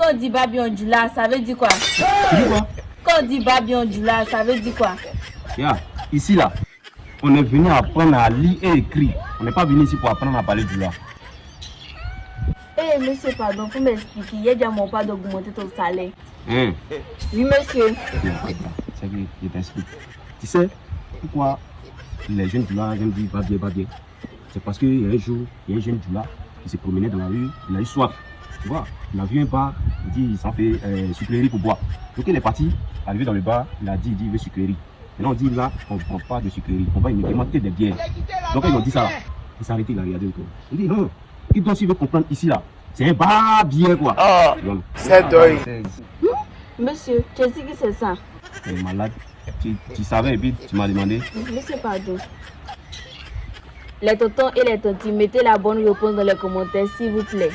Quand on dit Babi Ondula, ça veut dire quoi? Tu dis quoi? Quand on dit Babi Ondula, ça veut dire quoi? Ici là, on est venu apprendre à lire et écrire. On n'est pas venu ici pour apprendre à parler du là. Monsieur, pardon, faut m'expliquer. Il y a déjà mon pas d'augmenter ton salaire. Hein? Oui, monsieur. C'est que je t'explique. Tu sais pourquoi les jeunes du là aiment dire va bien? C'est parce qu'il y a un jour, il y a un jeune du là qui s'est promené dans la rue, il a eu soif. Tu vois, il a vu un bar, il dit il s'en fait sucrerie pour boire. Donc il est parti, arrivé dans le bar, il dit il veut sucrerie. Maintenant on dit là, on ne prend pas de sucrerie, on va immédiatement des bières. Donc quand ils ont dit ça, il s'est arrêté, il a regardé encore. Il dit non, il doit s'il veut comprendre ici là, c'est un bar bière quoi. Oh, c'est dingue. Monsieur, qu'est-ce que c'est ça? Tu es malade, tu savais et puis tu m'as demandé. Monsieur, pardon. Les tontons et les tontis, mettez la bonne réponse dans les commentaires s'il vous plaît.